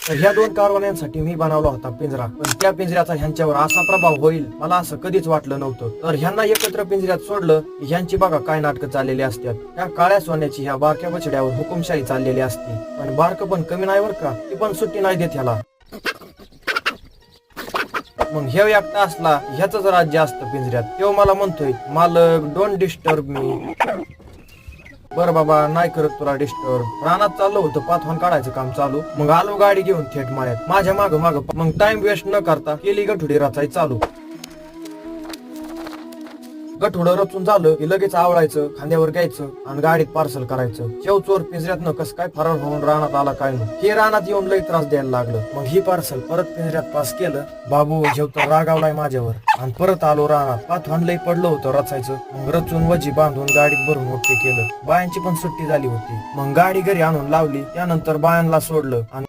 तर ह्या दोन कारवान्यांसाठी मी बनवला होता पिंजरा, पण त्या पिंजऱ्याचा ह्यांच्यावर असा प्रभाव होईल मला असं कधीच वाटलं नव्हतं. तर ह्यांना एकत्र पिंजऱ्यात सोडलं की ह्यांची बघा काय नाटकं चाललेली असतात. त्या काळ्या सोन्याची ह्या बारक्या बछड्यावर हुकुमशाही चाललेली असते, पण बारकं पण कमी नाही बरं का, ती पण सुट्टी नाही देत ह्याला. मग हे एकटा असला ह्याच राज्य असतं पिंजऱ्यात. तेव्हा मला म्हणतोय, मालक डोंट डिस्टर्ब मी. बरं बाबा, नाही करत तुला डिस्टर्ब. रानात चाललो होतं, पाथवान काढायचं काम चालू. मग आलो गाडी घेऊन थेट मळ्यात, माझ्या माग माग. मग टाइम वेस्ट न करता केली गठुडी रचाई चालू. गठुडं रचून झालं की लगेच आवळायचं, खांद्यावर घ्यायचं आणि गाडीत पार्सल करायचं. शेव चोर पिंजऱ्यातनं कसं काय फरार होऊन रानात आला काय नाही, हे रानात येऊन लई त्रास द्यायला लागलं. मग ही पार्सल परत पिंजऱ्यात पास केलं. बाबू शेव तर रागावलाय माझ्यावर आणि परत आलो रानात. पाथवान लई पडलं होतं रचायचं. मग रचून वजी बांधून गाडीत भरून मोठे केलं. बायांची पण सुट्टी झाली होती. मग गाडी घरी आणून लावली. त्यानंतर बायांना सोडलं आणि